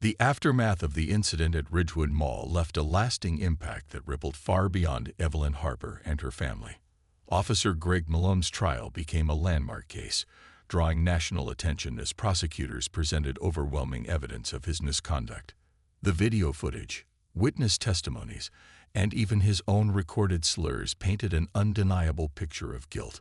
The aftermath of the incident at Ridgewood Mall left a lasting impact that rippled far beyond Evelyn Harper and her family. Officer Greg Malone's trial became a landmark case, drawing national attention as prosecutors presented overwhelming evidence of his misconduct. The video footage, witness testimonies, and even his own recorded slurs painted an undeniable picture of guilt.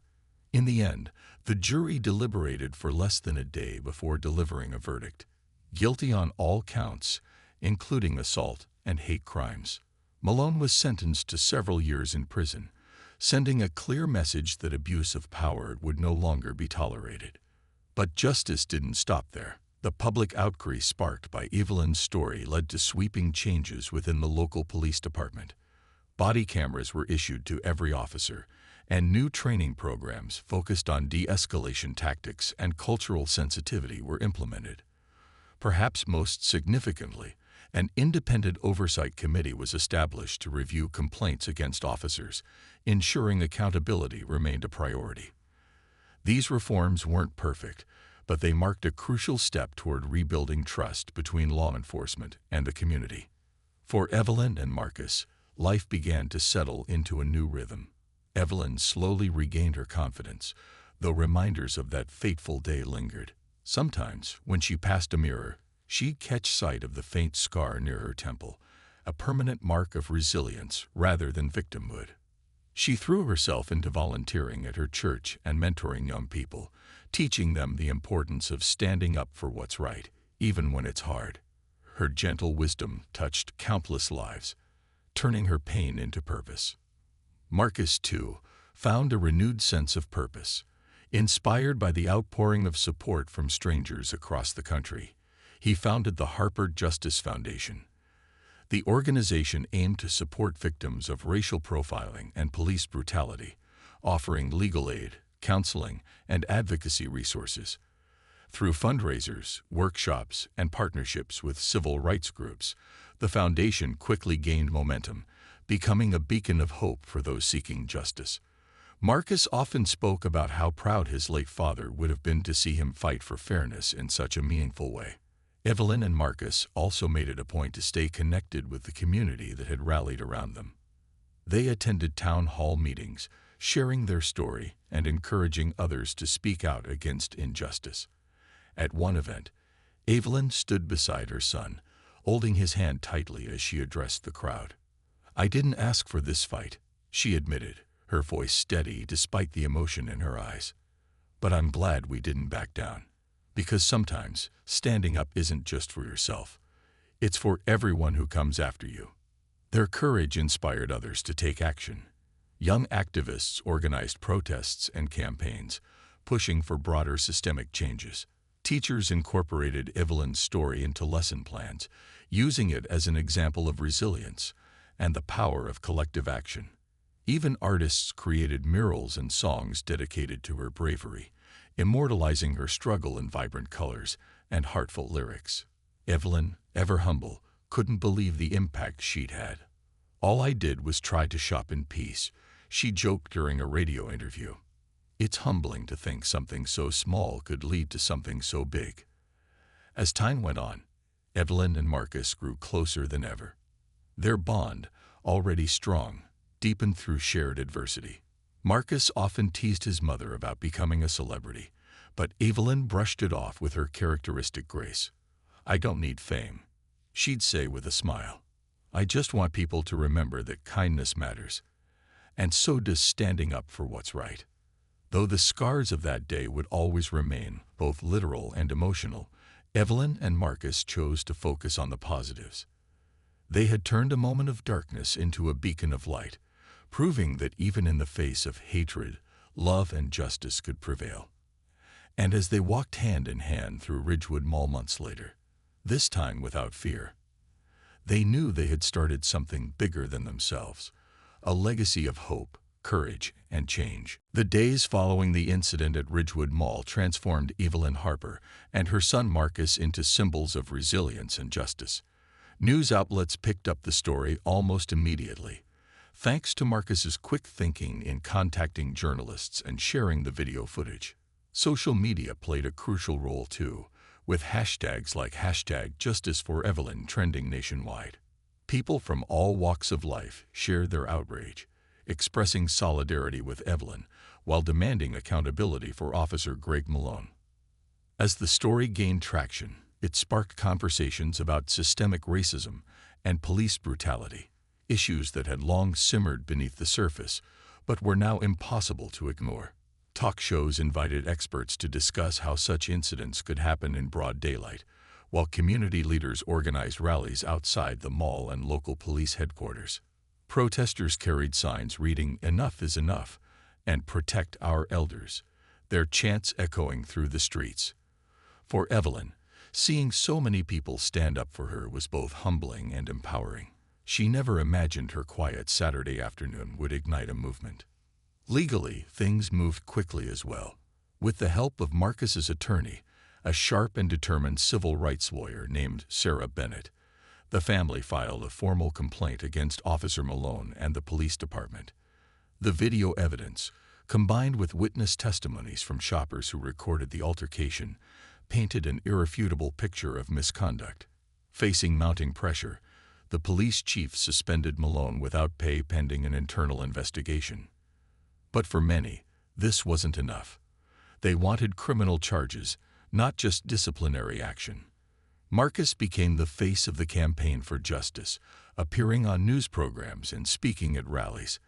In the end, the jury deliberated for less than a day before delivering a verdict. Guilty on all counts, including assault and hate crimes. Malone was sentenced to several years in prison, sending a clear message that abuse of power would no longer be tolerated. But justice didn't stop there. The public outcry sparked by Evelyn's story led to sweeping changes within the local police department. Body cameras were issued to every officer, and new training programs focused on de-escalation tactics and cultural sensitivity were implemented. Perhaps most significantly, an independent oversight committee was established to review complaints against officers, ensuring accountability remained a priority. These reforms weren't perfect, but they marked a crucial step toward rebuilding trust between law enforcement and the community. For Evelyn and Marcus, life began to settle into a new rhythm. Evelyn slowly regained her confidence, though reminders of that fateful day lingered. Sometimes, when she passed a mirror, she'd catch sight of the faint scar near her temple, a permanent mark of resilience rather than victimhood. She threw herself into volunteering at her church and mentoring young people, teaching them the importance of standing up for what's right, even when it's hard. Her gentle wisdom touched countless lives, turning her pain into purpose. Marcus, too, found a renewed sense of purpose. Inspired by the outpouring of support from strangers across the country, he founded the Harper Justice Foundation. The organization aimed to support victims of racial profiling and police brutality, offering legal aid, counseling, and advocacy resources. Through fundraisers, workshops, and partnerships with civil rights groups, the foundation quickly gained momentum, becoming a beacon of hope for those seeking justice. Marcus often spoke about how proud his late father would have been to see him fight for fairness in such a meaningful way. Evelyn and Marcus also made it a point to stay connected with the community that had rallied around them. They attended town hall meetings, sharing their story and encouraging others to speak out against injustice. At one event, Evelyn stood beside her son, holding his hand tightly as she addressed the crowd. "I didn't ask for this fight," she admitted, her voice steady despite the emotion in her eyes. "But I'm glad we didn't back down. Because sometimes, standing up isn't just for yourself. It's for everyone who comes after you." Their courage inspired others to take action. Young activists organized protests and campaigns, pushing for broader systemic changes. Teachers incorporated Evelyn's story into lesson plans, using it as an example of resilience and the power of collective action. Even artists created murals and songs dedicated to her bravery, immortalizing her struggle in vibrant colors and heartfelt lyrics. Evelyn, ever humble, couldn't believe the impact she'd had. "All I did was try to shop in peace," she joked during a radio interview. It's humbling to think something so small could lead to something so big. As time went on, Evelyn and Marcus grew closer than ever. Their bond, already strong, deepened through shared adversity. Marcus often teased his mother about becoming a celebrity, but Evelyn brushed it off with her characteristic grace. "I don't need fame," she'd say with a smile. "I just want people to remember that kindness matters. And so does standing up for what's right." Though the scars of that day would always remain, both literal and emotional, Evelyn and Marcus chose to focus on the positives. They had turned a moment of darkness into a beacon of light, proving that even in the face of hatred, love and justice could prevail. And as they walked hand in hand through Ridgewood Mall months later, this time without fear, they knew they had started something bigger than themselves, a legacy of hope, courage, and change. The days following the incident at Ridgewood Mall transformed Evelyn Harper and her son Marcus into symbols of resilience and justice. News outlets picked up the story almost immediately, thanks to Marcus's quick thinking in contacting journalists and sharing the video footage. Social media played a crucial role too, with hashtags like #JusticeForEvelyn trending nationwide. People from all walks of life shared their outrage, expressing solidarity with Evelyn while demanding accountability for Officer Greg Malone. As the story gained traction, it sparked conversations about systemic racism and police brutality, issues that had long simmered beneath the surface but were now impossible to ignore. Talk shows invited experts to discuss how such incidents could happen in broad daylight, while community leaders organized rallies outside the mall and local police headquarters. Protesters carried signs reading "Enough is enough" and "Protect our elders," their chants echoing through the streets. For Evelyn, seeing so many people stand up for her was both humbling and empowering. She never imagined her quiet Saturday afternoon would ignite a movement. Legally, things moved quickly as well. With the help of Marcus's attorney, a sharp and determined civil rights lawyer named Sarah Bennett, the family filed a formal complaint against Officer Malone and the police department. The video evidence, combined with witness testimonies from shoppers who recorded the altercation, painted an irrefutable picture of misconduct. Facing mounting pressure, the police chief suspended Malone without pay pending an internal investigation. But for many, this wasn't enough. They wanted criminal charges, not just disciplinary action. Marcus became the face of the campaign for justice, appearing on news programs and speaking at rallies.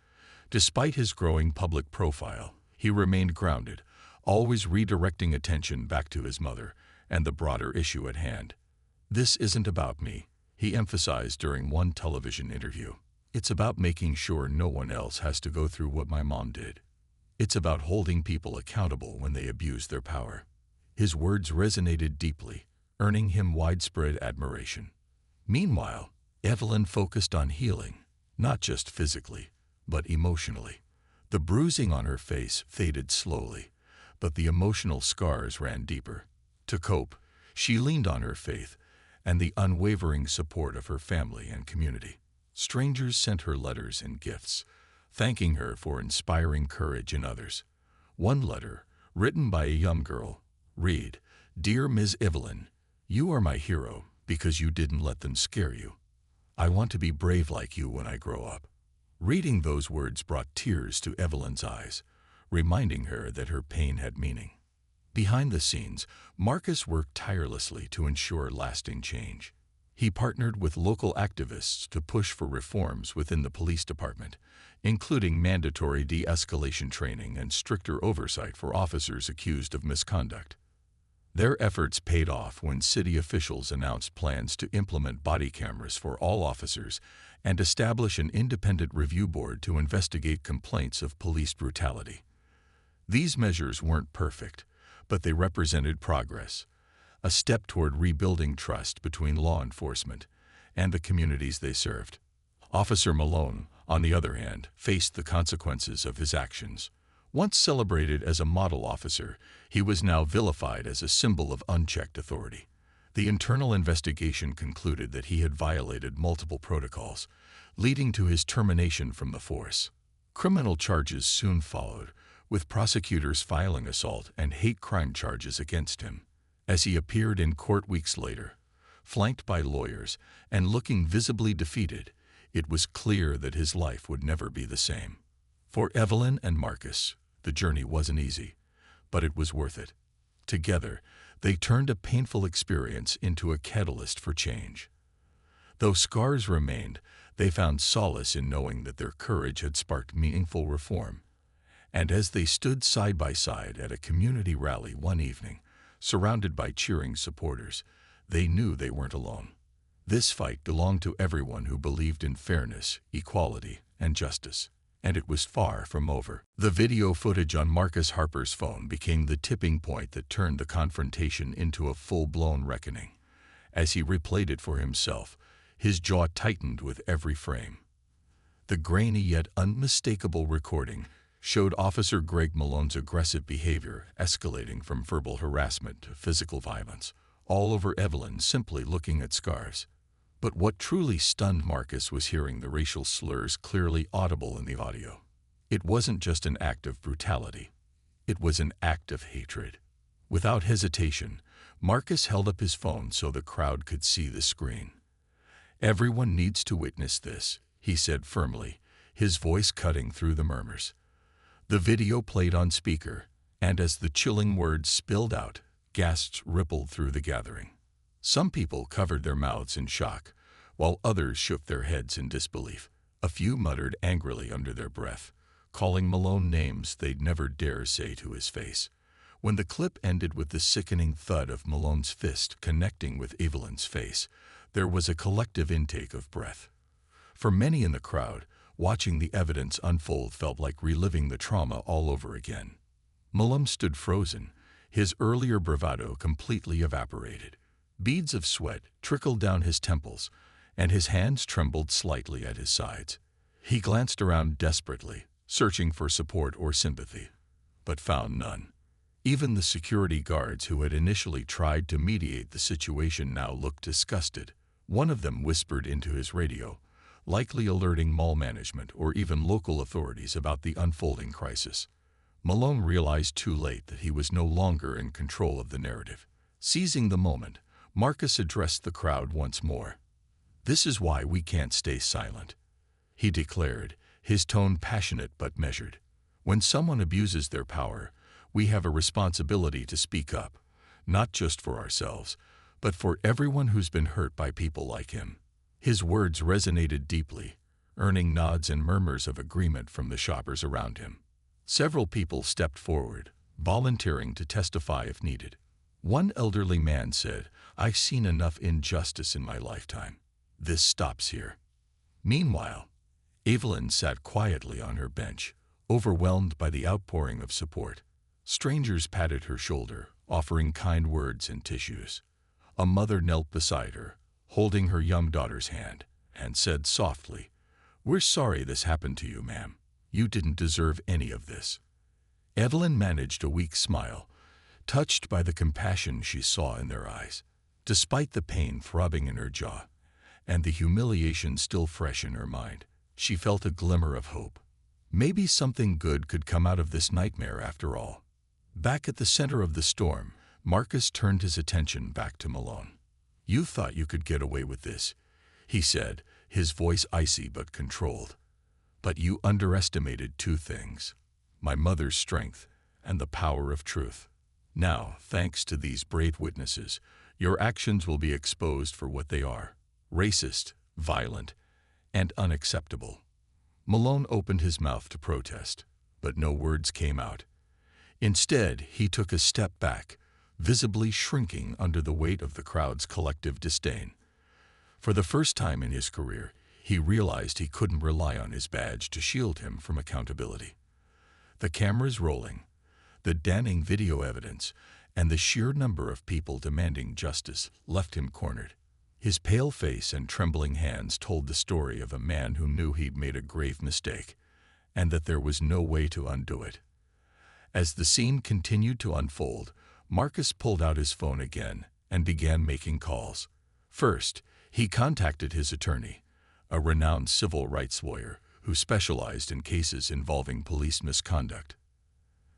Despite his growing public profile, he remained grounded, always redirecting attention back to his mother and the broader issue at hand. "This isn't about me," he emphasized during one television interview. "It's about making sure no one else has to go through what my mom did. It's about holding people accountable when they abuse their power." His words resonated deeply, earning him widespread admiration. Meanwhile, Evelyn focused on healing, not just physically, but emotionally. The bruising on her face faded slowly, but the emotional scars ran deeper. To cope, she leaned on her faith and the unwavering support of her family and community. Strangers sent her letters and gifts, thanking her for inspiring courage in others. One letter, written by a young girl, read, "Dear Ms. Evelyn, you are my hero because you didn't let them scare you. I want to be brave like you when I grow up." Reading those words brought tears to Evelyn's eyes, reminding her that her pain had meaning. Behind the scenes, Marcus worked tirelessly to ensure lasting change. He partnered with local activists to push for reforms within the police department, including mandatory de-escalation training and stricter oversight for officers accused of misconduct. Their efforts paid off when city officials announced plans to implement body cameras for all officers and establish an independent review board to investigate complaints of police brutality. These measures weren't perfect, but they represented progress, a step toward rebuilding trust between law enforcement and the communities they served. Officer Malone, on the other hand, faced the consequences of his actions. Once celebrated as a model officer, he was now vilified as a symbol of unchecked authority. The internal investigation concluded that he had violated multiple protocols, leading to his termination from the force. Criminal charges soon followed, with prosecutors filing assault and hate crime charges against him. As he appeared in court weeks later, flanked by lawyers and looking visibly defeated, it was clear that his life would never be the same. For Evelyn and Marcus, the journey wasn't easy, but it was worth it. Together, they turned a painful experience into a catalyst for change. Though scars remained, they found solace in knowing that their courage had sparked meaningful reform. And as they stood side by side at a community rally one evening, surrounded by cheering supporters, they knew they weren't alone. This fight belonged to everyone who believed in fairness, equality, and justice. And it was far from over. The video footage on Marcus Harper's phone became the tipping point that turned the confrontation into a full-blown reckoning. As he replayed it for himself, his jaw tightened with every frame. The grainy yet unmistakable recording showed Officer Greg Malone's aggressive behavior escalating from verbal harassment to physical violence, all over Evelyn simply looking at scars. But what truly stunned Marcus was hearing the racial slurs clearly audible in the audio. It wasn't just an act of brutality. It was an act of hatred. Without hesitation, Marcus held up his phone so the crowd could see the screen. "Everyone needs to witness this," he said firmly, his voice cutting through the murmurs. The video played on speaker, and as the chilling words spilled out, gasps rippled through the gathering. Some people covered their mouths in shock, while others shook their heads in disbelief. A few muttered angrily under their breath, calling Malone names they'd never dare say to his face. When the clip ended with the sickening thud of Malone's fist connecting with Evelyn's face, there was a collective intake of breath. For many in the crowd, watching the evidence unfold felt like reliving the trauma all over again. Malone stood frozen, his earlier bravado completely evaporated. Beads of sweat trickled down his temples, and his hands trembled slightly at his sides. He glanced around desperately, searching for support or sympathy, but found none. Even the security guards who had initially tried to mediate the situation now looked disgusted. One of them whispered into his radio, likely alerting mall management or even local authorities about the unfolding crisis. Malone realized too late that he was no longer in control of the narrative. Seizing the moment, Marcus addressed the crowd once more. "This is why we can't stay silent," he declared, his tone passionate but measured. "When someone abuses their power, we have a responsibility to speak up, not just for ourselves, but for everyone who's been hurt by people like him." His words resonated deeply, earning nods and murmurs of agreement from the shoppers around him. Several people stepped forward, volunteering to testify if needed. One elderly man said, "I've seen enough injustice in my lifetime. This stops here." Meanwhile, Evelyn sat quietly on her bench, overwhelmed by the outpouring of support. Strangers patted her shoulder, offering kind words and tissues. A mother knelt beside her, holding her young daughter's hand, and said softly, "We're sorry this happened to you, ma'am. You didn't deserve any of this." Evelyn managed a weak smile, touched by the compassion she saw in their eyes. Despite the pain throbbing in her jaw, and the humiliation still fresh in her mind, she felt a glimmer of hope. Maybe something good could come out of this nightmare after all. Back at the center of the storm, Marcus turned his attention back to Malone. "You thought you could get away with this," he said, his voice icy but controlled. "But you underestimated two things: my mother's strength and the power of truth. Now, thanks to these brave witnesses, your actions will be exposed for what they are: racist, violent, and unacceptable." Malone opened his mouth to protest, but no words came out. Instead, he took a step back, visibly shrinking under the weight of the crowd's collective disdain. For the first time in his career, he realized he couldn't rely on his badge to shield him from accountability. The cameras rolling, the damning video evidence, and the sheer number of people demanding justice left him cornered. His pale face and trembling hands told the story of a man who knew he'd made a grave mistake, and that there was no way to undo it. As the scene continued to unfold, Marcus pulled out his phone again and began making calls. First, he contacted his attorney, a renowned civil rights lawyer who specialized in cases involving police misconduct.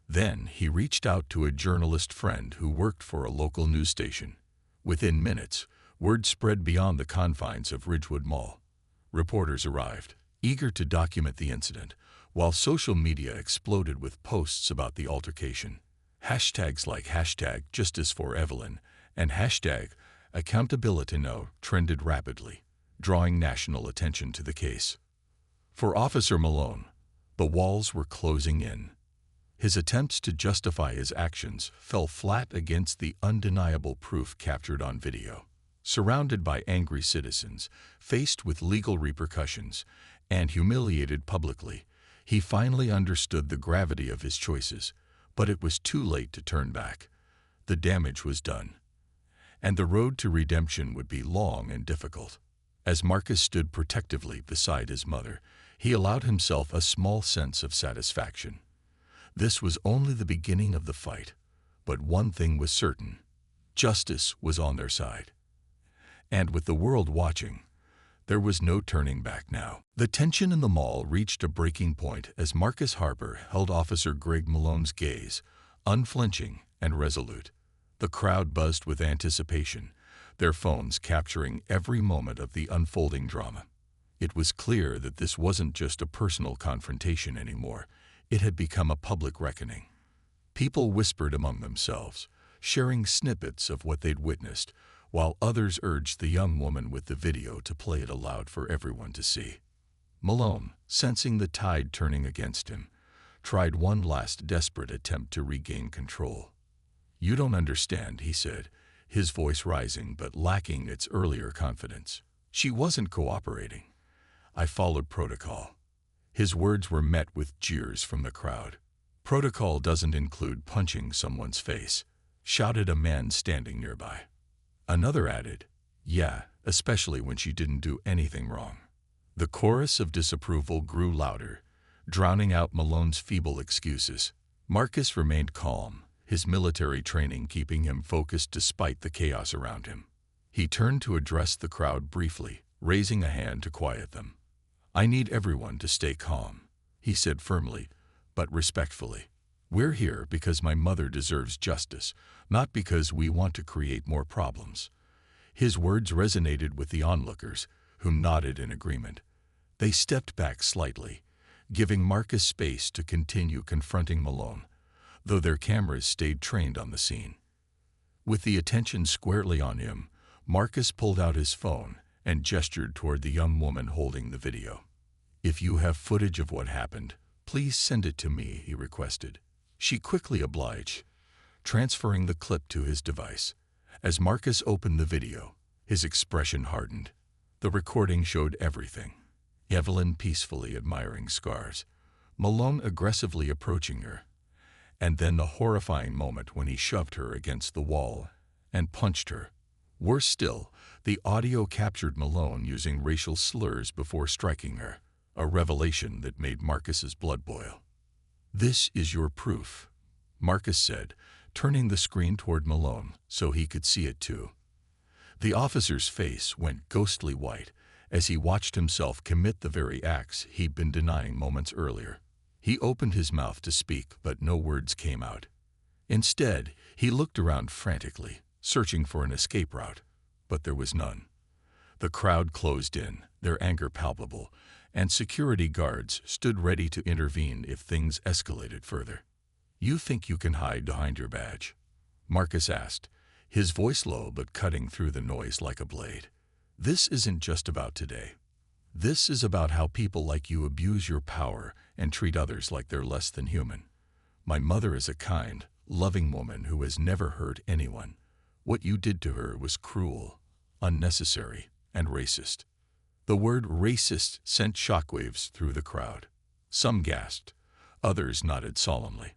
Then he reached out to a journalist friend who worked for a local news station. Within minutes, word spread beyond the confines of Ridgewood Mall. Reporters arrived, eager to document the incident, while social media exploded with posts about the altercation. Hashtags like #JusticeForEvelyn and #AccountabilityNow trended rapidly, drawing national attention to the case. For Officer Malone, the walls were closing in. His attempts to justify his actions fell flat against the undeniable proof captured on video. Surrounded by angry citizens, faced with legal repercussions, and humiliated publicly, he finally understood the gravity of his choices, but it was too late to turn back. The damage was done, and the road to redemption would be long and difficult. As Marcus stood protectively beside his mother, he allowed himself a small sense of satisfaction. This was only the beginning of the fight, but one thing was certain: justice was on their side. And with the world watching, there was no turning back now. The tension in the mall reached a breaking point as Marcus Harper held Officer Greg Malone's gaze, unflinching and resolute. The crowd buzzed with anticipation, their phones capturing every moment of the unfolding drama. It was clear that this wasn't just a personal confrontation anymore. It had become a public reckoning. People whispered among themselves, sharing snippets of what they'd witnessed, while others urged the young woman with the video to play it aloud for everyone to see. Malone, sensing the tide turning against him, tried one last desperate attempt to regain control. "You don't understand," he said, his voice rising but lacking its earlier confidence. "She wasn't cooperating. I followed protocol." His words were met with jeers from the crowd. "Protocol doesn't include punching someone's face," shouted a man standing nearby. Another added, "Yeah, especially when she didn't do anything wrong." The chorus of disapproval grew louder, drowning out Malone's feeble excuses. Marcus remained calm, his military training keeping him focused despite the chaos around him. He turned to address the crowd briefly, raising a hand to quiet them. "I need everyone to stay calm," he said firmly, but respectfully. "We're here because my mother deserves justice, not because we want to create more problems." His words resonated with the onlookers, who nodded in agreement. They stepped back slightly, giving Marcus space to continue confronting Malone, though their cameras stayed trained on the scene. With the attention squarely on him, Marcus pulled out his phone and gestured toward the young woman holding the video. "If you have footage of what happened, please send it to me," he requested. She quickly obliged, transferring the clip to his device. As Marcus opened the video, his expression hardened. The recording showed everything. Evelyn peacefully admiring scarves, Malone aggressively approaching her, and then the horrifying moment when he shoved her against the wall and punched her. Worse still, the audio captured Malone using racial slurs before striking her, a revelation that made Marcus's blood boil. "This is your proof," Marcus said, turning the screen toward Malone so he could see it too. The officer's face went ghostly white as he watched himself commit the very acts he'd been denying moments earlier. He opened his mouth to speak, but no words came out. Instead, he looked around frantically, searching for an escape route, but there was none. The crowd closed in, their anger palpable, and security guards stood ready to intervene if things escalated further. "You think you can hide behind your badge?" Marcus asked, his voice low but cutting through the noise like a blade. "This isn't just about today. This is about how people like you abuse your power and treat others like they're less than human. My mother is a kind, loving woman who has never hurt anyone. What you did to her was cruel, unnecessary, and racist." The word racist sent shockwaves through the crowd. Some gasped, others nodded solemnly,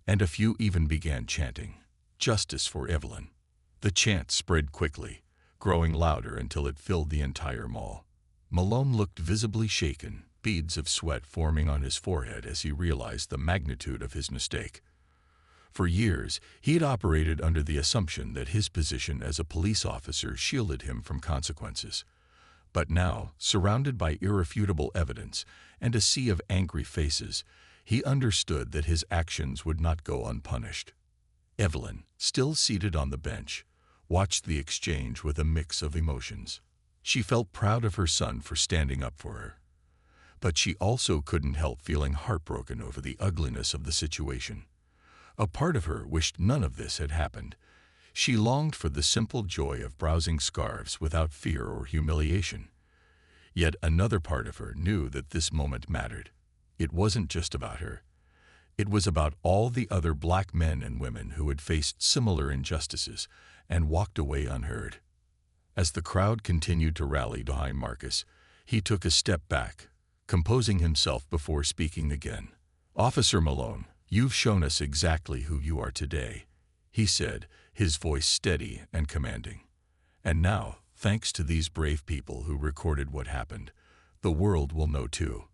and a few even began chanting, "Justice for Evelyn." The chant spread quickly, growing louder until it filled the entire mall. Malone looked visibly shaken, beads of sweat forming on his forehead as he realized the magnitude of his mistake. For years, he had operated under the assumption that his position as a police officer shielded him from consequences. But now, surrounded by irrefutable evidence and a sea of angry faces, he understood that his actions would not go unpunished. Evelyn, still seated on the bench, watched the exchange with a mix of emotions. She felt proud of her son for standing up for her. But she also couldn't help feeling heartbroken over the ugliness of the situation. A part of her wished none of this had happened. She longed for the simple joy of browsing scarves without fear or humiliation. Yet another part of her knew that this moment mattered. It wasn't just about her. It was about all the other black men and women who had faced similar injustices and walked away unheard. As the crowd continued to rally behind Marcus, he took a step back, composing himself before speaking again. "Officer Malone, you've shown us exactly who you are today," he said, his voice steady and commanding. "And now, thanks to these brave people who recorded what happened, the world will know too.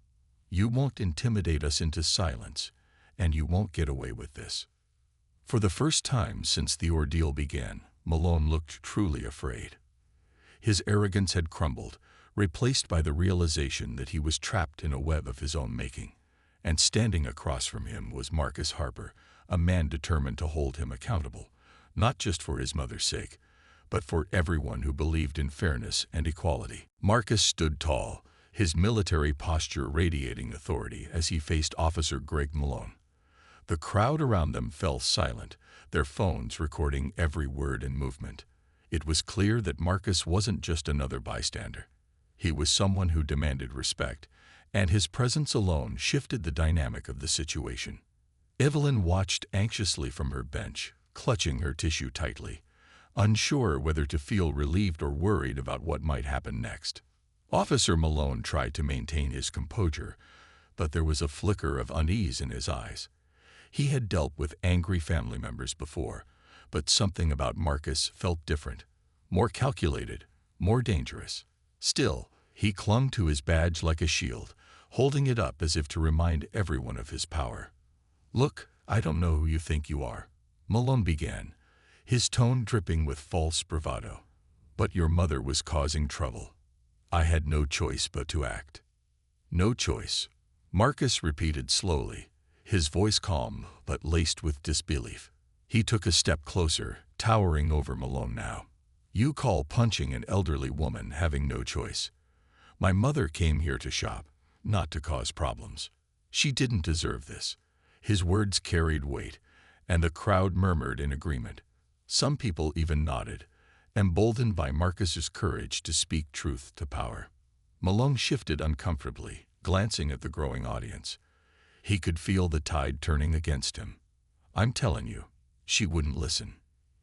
You won't intimidate us into silence, and you won't get away with this." For the first time since the ordeal began, Malone looked truly afraid. His arrogance had crumbled, replaced by the realization that he was trapped in a web of his own making. And standing across from him was Marcus Harper, a man determined to hold him accountable, not just for his mother's sake, but for everyone who believed in fairness and equality. Marcus stood tall, his military posture radiating authority as he faced Officer Greg Malone. The crowd around them fell silent, their phones recording every word and movement. It was clear that Marcus wasn't just another bystander. He was someone who demanded respect, and his presence alone shifted the dynamic of the situation. Evelyn watched anxiously from her bench, clutching her tissue tightly, unsure whether to feel relieved or worried about what might happen next. Officer Malone tried to maintain his composure, but there was a flicker of unease in his eyes. He had dealt with angry family members before, but something about Marcus felt different, more calculated, more dangerous. Still, he clung to his badge like a shield, holding it up as if to remind everyone of his power. "Look, I don't know who you think you are," Malone began, his tone dripping with false bravado. "But your mother was causing trouble. I had no choice but to act." "No choice," Marcus repeated slowly, his voice calm but laced with disbelief. He took a step closer, towering over Malone now. "You call punching an elderly woman having no choice? My mother came here to shop, not to cause problems. She didn't deserve this." His words carried weight, and the crowd murmured in agreement. Some people even nodded, emboldened by Marcus's courage to speak truth to power. Malone shifted uncomfortably, glancing at the growing audience. He could feel the tide turning against him. "I'm telling you." She wouldn't listen.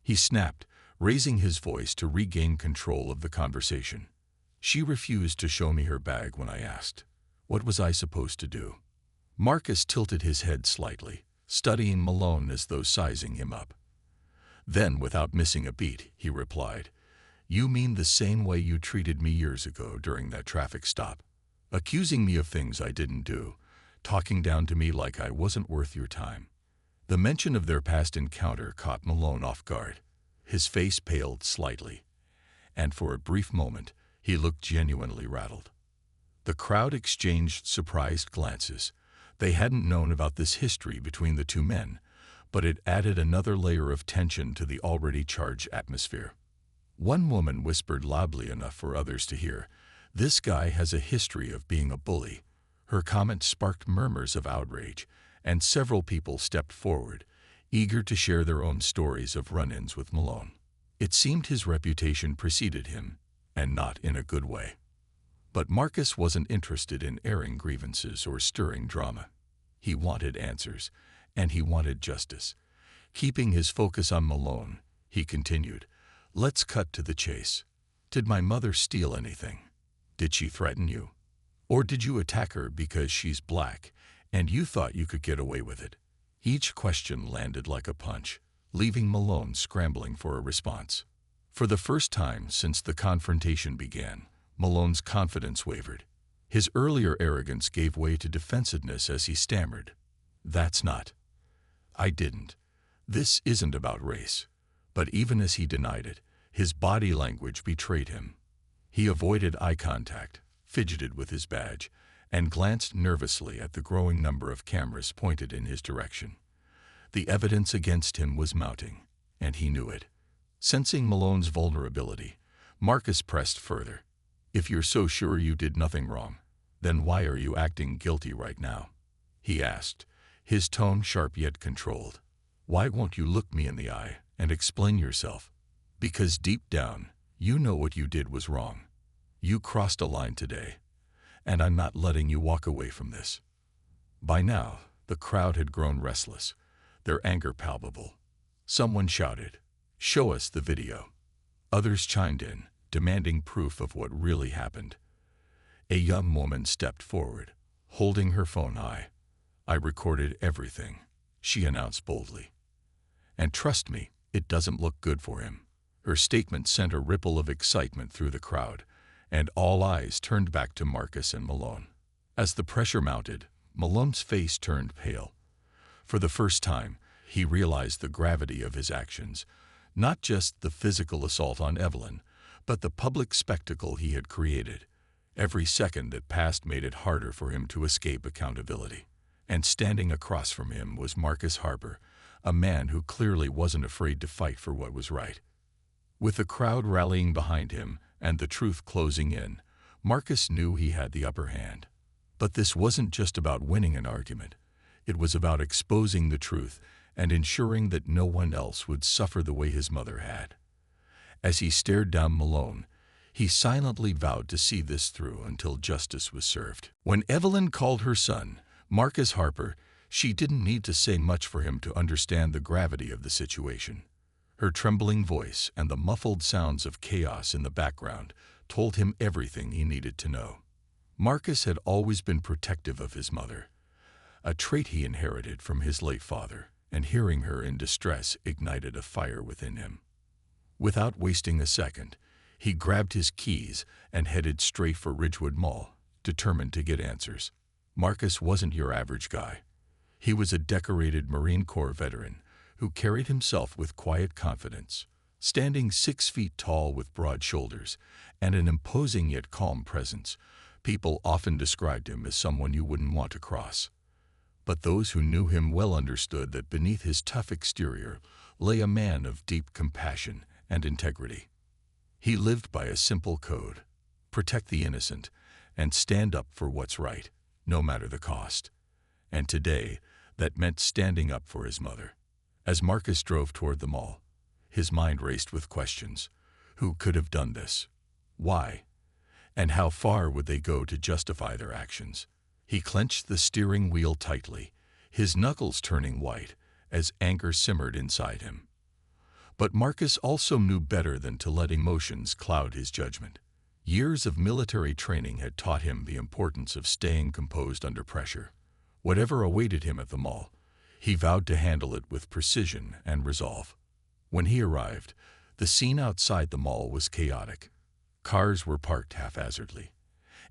He snapped, raising his voice to regain control of the conversation. "She refused to show me her bag when I asked. What was I supposed to do?" Marcus tilted his head slightly, studying Malone as though sizing him up. Then, without missing a beat, he replied, "You mean the same way you treated me years ago during that traffic stop, accusing me of things I didn't do, talking down to me like I wasn't worth your time." The mention of their past encounter caught Malone off guard. His face paled slightly, and for a brief moment, he looked genuinely rattled. The crowd exchanged surprised glances. They hadn't known about this history between the two men, but it added another layer of tension to the already charged atmosphere. One woman whispered loudly enough for others to hear, "This guy has a history of being a bully." Her comment sparked murmurs of outrage, and several people stepped forward, eager to share their own stories of run-ins with Malone. It seemed his reputation preceded him, and not in a good way. But Marcus wasn't interested in airing grievances or stirring drama. He wanted answers, and he wanted justice. Keeping his focus on Malone, he continued, "Let's cut to the chase. Did my mother steal anything? Did she threaten you? Or did you attack her because she's black, and you thought you could get away with it?" Each question landed like a punch, leaving Malone scrambling for a response. For the first time since the confrontation began, Malone's confidence wavered. His earlier arrogance gave way to defensiveness as he stammered, "That's not. I didn't. This isn't about race." But even as he denied it, his body language betrayed him. He avoided eye contact, fidgeted with his badge, and glanced nervously at the growing number of cameras pointed in his direction. The evidence against him was mounting, and he knew it. Sensing Malone's vulnerability, Marcus pressed further. "If you're so sure you did nothing wrong, then why are you acting guilty right now?" he asked, his tone sharp yet controlled. "Why won't you look me in the eye and explain yourself? Because deep down, you know what you did was wrong. You crossed a line today, and I'm not letting you walk away from this." By now, the crowd had grown restless, their anger palpable. Someone shouted, "Show us the video." Others chimed in, demanding proof of what really happened. A young woman stepped forward, holding her phone high. "I recorded everything," she announced boldly. "And trust me, it doesn't look good for him." Her statement sent a ripple of excitement through the crowd, and all eyes turned back to Marcus and Malone. As the pressure mounted, Malone's face turned pale. For the first time, he realized the gravity of his actions, not just the physical assault on Evelyn, but the public spectacle he had created. Every second that passed made it harder for him to escape accountability. And standing across from him was Marcus Harper, a man who clearly wasn't afraid to fight for what was right. With the crowd rallying behind him and the truth closing in, Marcus knew he had the upper hand. But this wasn't just about winning an argument. It was about exposing the truth and ensuring that no one else would suffer the way his mother had. As he stared down Malone, he silently vowed to see this through until justice was served. When Evelyn called her son, Marcus Harper, she didn't need to say much for him to understand the gravity of the situation. Her trembling voice and the muffled sounds of chaos in the background told him everything he needed to know. Marcus had always been protective of his mother, a trait he inherited from his late father, and hearing her in distress ignited a fire within him. Without wasting a second, he grabbed his keys and headed straight for Ridgewood Mall, determined to get answers. Marcus wasn't your average guy. He was a decorated Marine Corps veteran who carried himself with quiet confidence, standing 6 feet tall with broad shoulders and an imposing yet calm presence. People often described him as someone you wouldn't want to cross. But those who knew him well understood that beneath his tough exterior lay a man of deep compassion and integrity. He lived by a simple code: protect the innocent and stand up for what's right, no matter the cost. And today, that meant standing up for his mother. As Marcus drove toward the mall, his mind raced with questions. Who could have done this? Why? And how far would they go to justify their actions? He clenched the steering wheel tightly, his knuckles turning white as anger simmered inside him. But Marcus also knew better than to let emotions cloud his judgment. Years of military training had taught him the importance of staying composed under pressure. Whatever awaited him at the mall, he vowed to handle it with precision and resolve. When he arrived, the scene outside the mall was chaotic. Cars were parked haphazardly,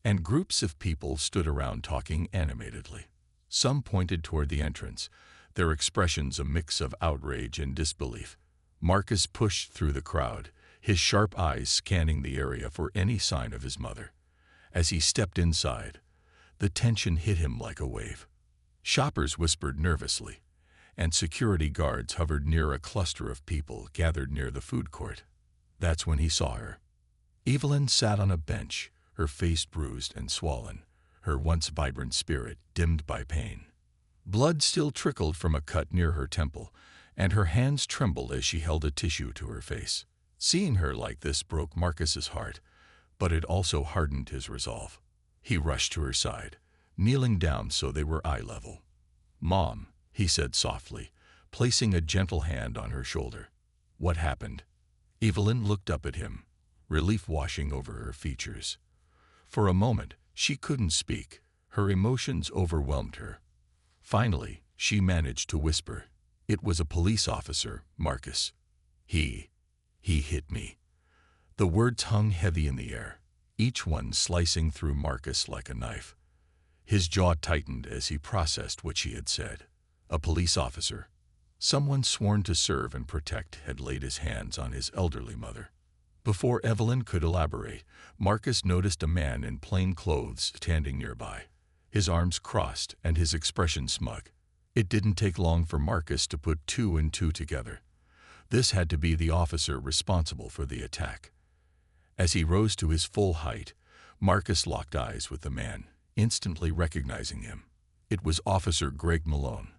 and groups of people stood around talking animatedly. Some pointed toward the entrance, their expressions a mix of outrage and disbelief. Marcus pushed through the crowd, his sharp eyes scanning the area for any sign of his mother. As he stepped inside, the tension hit him like a wave. Shoppers whispered nervously, and security guards hovered near a cluster of people gathered near the food court. That's when he saw her. Evelyn sat on a bench, her face bruised and swollen, her once vibrant spirit dimmed by pain. Blood still trickled from a cut near her temple, and her hands trembled as she held a tissue to her face. Seeing her like this broke Marcus's heart, but it also hardened his resolve. He rushed to her side, kneeling down so they were eye level. "Mom," he said softly, placing a gentle hand on her shoulder. "What happened?" Evelyn looked up at him, relief washing over her features. For a moment, she couldn't speak. Her emotions overwhelmed her. Finally, she managed to whisper, "It was a police officer, Marcus. He hit me." The words hung heavy in the air, each one slicing through Marcus like a knife. His jaw tightened as he processed what she had said. A police officer, someone sworn to serve and protect, had laid his hands on his elderly mother. Before Evelyn could elaborate, Marcus noticed a man in plain clothes standing nearby, his arms crossed and his expression smug. It didn't take long for Marcus to put two and two together. This had to be the officer responsible for the attack. As he rose to his full height, Marcus locked eyes with the man, instantly recognizing him. It was Officer Greg Malone,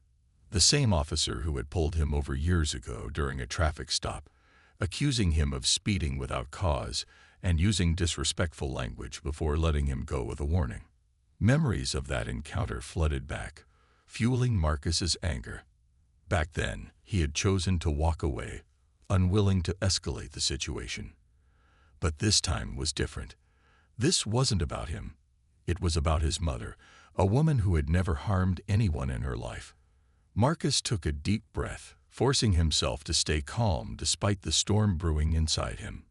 the same officer who had pulled him over years ago during a traffic stop, accusing him of speeding without cause and using disrespectful language before letting him go with a warning. Memories of that encounter flooded back, fueling Marcus's anger. Back then, he had chosen to walk away, unwilling to escalate the situation. But this time was different. This wasn't about him. It was about his mother, a woman who had never harmed anyone in her life. Marcus took a deep breath, forcing himself to stay calm despite the storm brewing inside him.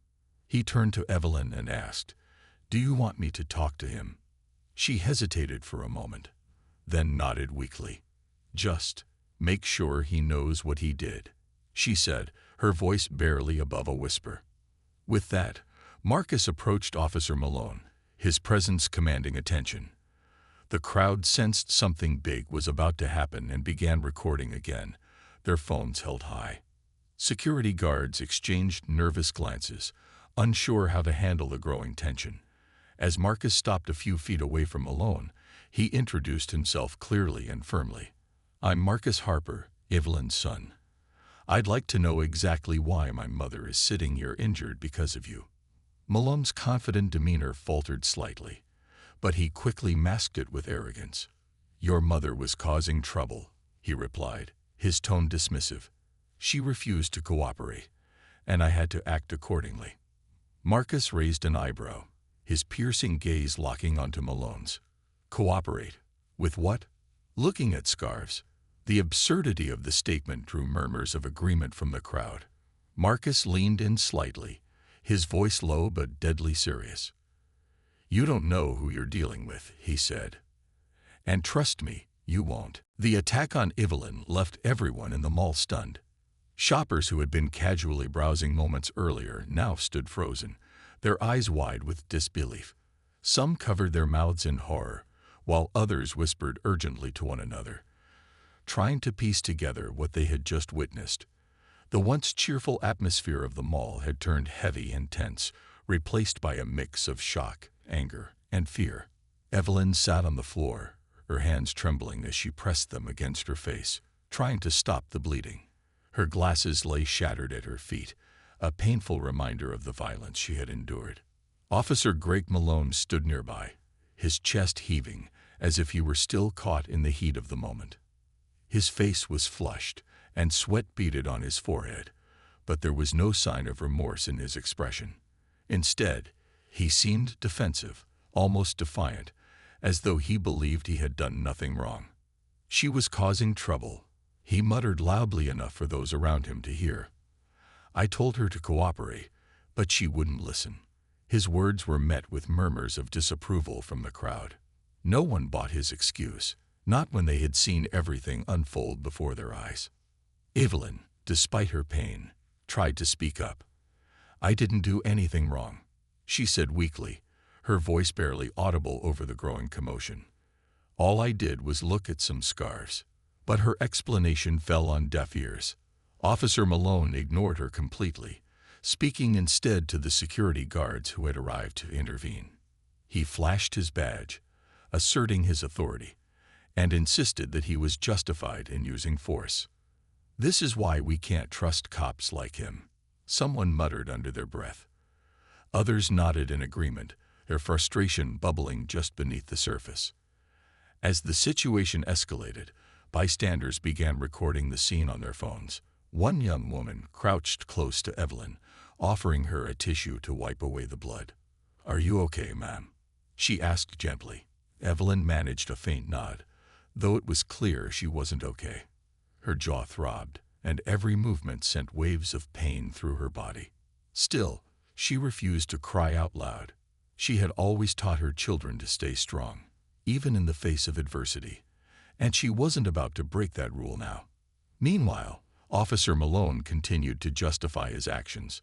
He turned to Evelyn and asked, "Do you want me to talk to him?" She hesitated for a moment, then nodded weakly. "Just make sure he knows what he did," she said, her voice barely above a whisper. With that, Marcus approached Officer Malone, his presence commanding attention. The crowd sensed something big was about to happen and began recording again, their phones held high. Security guards exchanged nervous glances, unsure how to handle the growing tension. As Marcus stopped a few feet away from Malone, he introduced himself clearly and firmly. "I'm Marcus Harper, Evelyn's son. I'd like to know exactly why my mother is sitting here injured because of you." Malone's confident demeanor faltered slightly, but he quickly masked it with arrogance. "Your mother was causing trouble," he replied, his tone dismissive. "She refused to cooperate, and I had to act accordingly." Marcus raised an eyebrow, his piercing gaze locking onto Malone's. "Cooperate? With what?" Looking at scarves, the absurdity of the statement drew murmurs of agreement from the crowd. Marcus leaned in slightly, his voice low but deadly serious. "You don't know who you're dealing with," he said. "And trust me, you won't." The attack on Evelyn left everyone in the mall stunned. Shoppers who had been casually browsing moments earlier now stood frozen, their eyes wide with disbelief. Some covered their mouths in horror, while others whispered urgently to one another, trying to piece together what they had just witnessed. The once cheerful atmosphere of the mall had turned heavy and tense, replaced by a mix of shock, anger, and fear. Evelyn sat on the floor, her hands trembling as she pressed them against her face, trying to stop the bleeding. Her glasses lay shattered at her feet, a painful reminder of the violence she had endured. Officer Greg Malone stood nearby, his chest heaving as if he were still caught in the heat of the moment. His face was flushed, and sweat beaded on his forehead, but there was no sign of remorse in his expression. Instead, he seemed defensive, almost defiant, as though he believed he had done nothing wrong. "She was causing trouble," he muttered loudly enough for those around him to hear. "I told her to cooperate, but she wouldn't listen." His words were met with murmurs of disapproval from the crowd. No one bought his excuse, not when they had seen everything unfold before their eyes. Evelyn, despite her pain, tried to speak up. "I didn't do anything wrong," she said weakly, her voice barely audible over the growing commotion. "All I did was look at some scarves." But her explanation fell on deaf ears. Officer Malone ignored her completely, speaking instead to the security guards who had arrived to intervene. He flashed his badge, asserting his authority, and insisted that he was justified in using force. "This is why we can't trust cops like him," someone muttered under their breath. Others nodded in agreement, their frustration bubbling just beneath the surface. As the situation escalated, bystanders began recording the scene on their phones. One young woman crouched close to Evelyn, offering her a tissue to wipe away the blood. "Are you okay, ma'am?" she asked gently. Evelyn managed a faint nod, though it was clear she wasn't okay. Her jaw throbbed, and every movement sent waves of pain through her body. Still, she refused to cry out loud. She had always taught her children to stay strong, even in the face of adversity, and she wasn't about to break that rule now. Meanwhile, Officer Malone continued to justify his actions,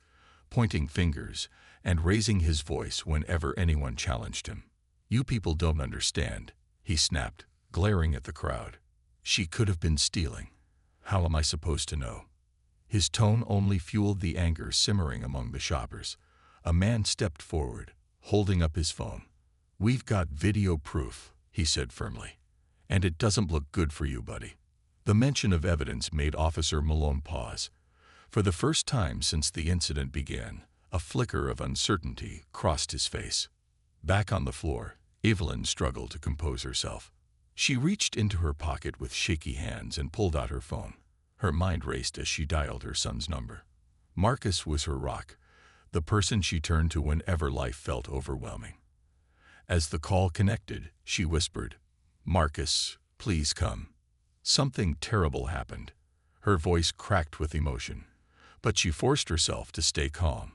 pointing fingers and raising his voice whenever anyone challenged him. "You people don't understand," he snapped, glaring at the crowd. "She could have been stealing. How am I supposed to know?" His tone only fueled the anger simmering among the shoppers. A man stepped forward, holding up his phone. "We've got video proof," he said firmly. "And it doesn't look good for you, buddy." The mention of evidence made Officer Malone pause. For the first time since the incident began, a flicker of uncertainty crossed his face. Back on the floor, Evelyn struggled to compose herself. She reached into her pocket with shaky hands and pulled out her phone. Her mind raced as she dialed her son's number. Marcus was her rock, the person she turned to whenever life felt overwhelming. As the call connected, she whispered, "Marcus, please come." Something terrible happened. Her voice cracked with emotion, but she forced herself to stay calm.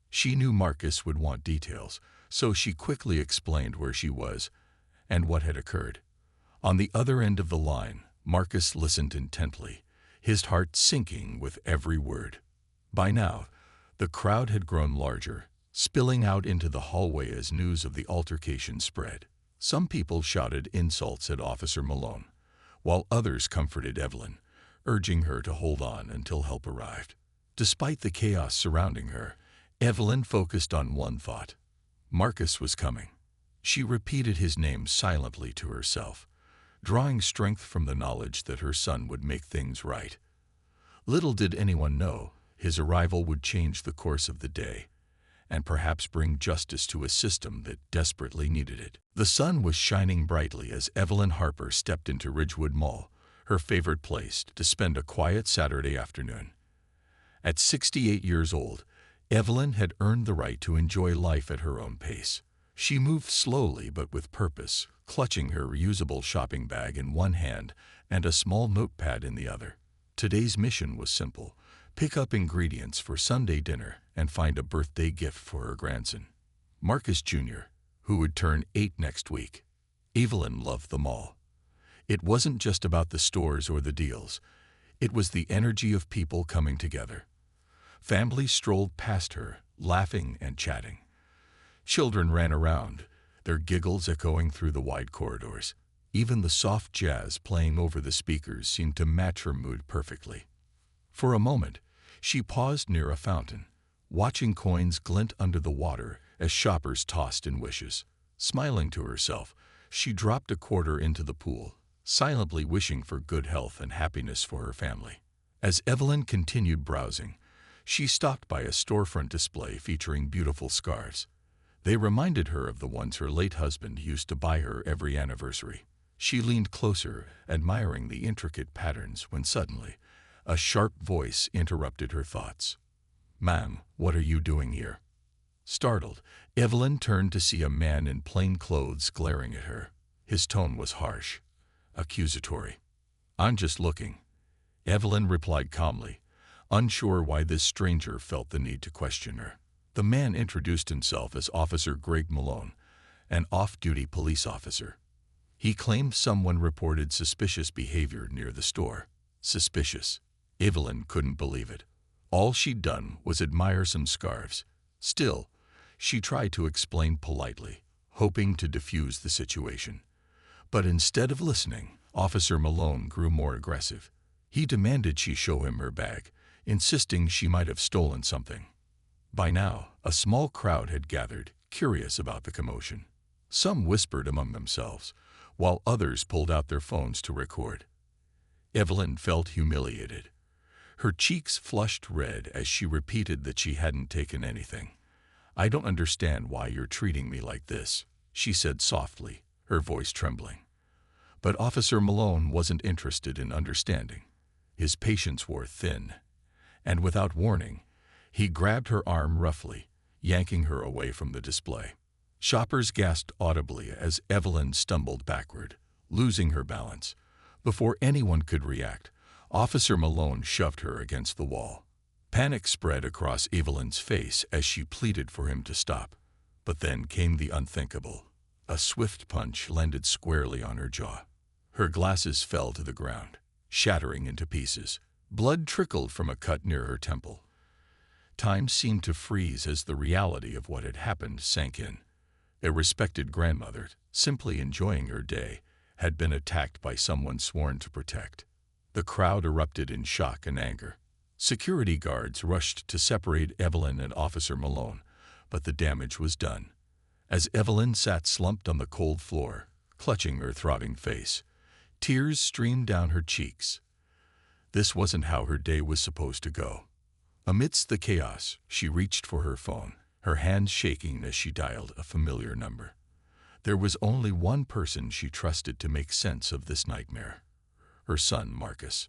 She knew Marcus would want details, so she quickly explained where she was and what had occurred. On the other end of the line, Marcus listened intently, his heart sinking with every word. By now, the crowd had grown larger, spilling out into the hallway as news of the altercation spread. Some people shouted insults at Officer Malone, while others comforted Evelyn, urging her to hold on until help arrived. Despite the chaos surrounding her, Evelyn focused on one thought. Marcus was coming. She repeated his name silently to herself, drawing strength from the knowledge that her son would make things right. Little did anyone know, his arrival would change the course of the day, and perhaps bring justice to a system that desperately needed it. The sun was shining brightly as Evelyn Harper stepped into Ridgewood Mall, her favorite place to spend a quiet Saturday afternoon. At 68 years old, Evelyn had earned the right to enjoy life at her own pace. She moved slowly but with purpose, clutching her reusable shopping bag in one hand and a small notepad in the other. Today's mission was simple: pick up ingredients for Sunday dinner and find a birthday gift for her grandson, Marcus Jr., who would turn 8 next week. Evelyn loved the mall. It wasn't just about the stores or the deals. It was the energy of people coming together. Families strolled past her, laughing and chatting. Children ran around, their giggles echoing through the wide corridors. Even the soft jazz playing over the speakers seemed to match her mood perfectly. For a moment, she paused near a fountain, watching coins glint under the water as shoppers tossed in wishes. Smiling to herself, she dropped a quarter into the pool, silently wishing for good health and happiness for her family. As Evelyn continued browsing, she stopped by a storefront display featuring beautiful scarves. They reminded her of the ones her late husband used to buy her every anniversary. She leaned closer, admiring the intricate patterns, when suddenly, a sharp voice interrupted her thoughts. "Ma'am, what are you doing here?" Startled, Evelyn turned to see a man in plain clothes glaring at her. His tone was harsh, accusatory. "I'm just looking," Evelyn replied calmly, unsure why this stranger felt the need to question her. The man introduced himself as Officer Greg Malone, an off-duty police officer. He claimed someone reported suspicious behavior near the store. Suspicious. Evelyn couldn't believe it. All she'd done was admire some scarves. Still, she tried to explain politely, hoping to defuse the situation. But instead of listening, Officer Malone grew more aggressive. He demanded she show him her bag, insisting she might have stolen something. By now, a small crowd had gathered, curious about the commotion. Some whispered among themselves, while others pulled out their phones to record. Evelyn felt humiliated. Her cheeks flushed red as she repeated that she hadn't taken anything. "I don't understand why you're treating me like this," she said softly, her voice trembling. But Officer Malone wasn't interested in understanding. His patience wore thin, and without warning, he grabbed her arm roughly, yanking her away from the display. Shoppers gasped audibly as Evelyn stumbled backward, losing her balance. Before anyone could react, Officer Malone shoved her against the wall. Panic spread across Evelyn's face as she pleaded for him to stop. But then came the unthinkable. A swift punch landed squarely on her jaw. Her glasses fell to the ground, shattering into pieces. Blood trickled from a cut near her temple. Time seemed to freeze as the reality of what had happened sank in. A respected grandmother, simply enjoying her day, had been attacked by someone sworn to protect. The crowd erupted in shock and anger. Security guards rushed to separate Evelyn and Officer Malone, but the damage was done. As Evelyn sat slumped on the cold floor, clutching her throbbing face, tears streamed down her cheeks. This wasn't how her day was supposed to go. Amidst the chaos, she reached for her phone, her hands shaking as she dialed a familiar number. There was only one person she trusted to make sense of this nightmare: her son, Marcus.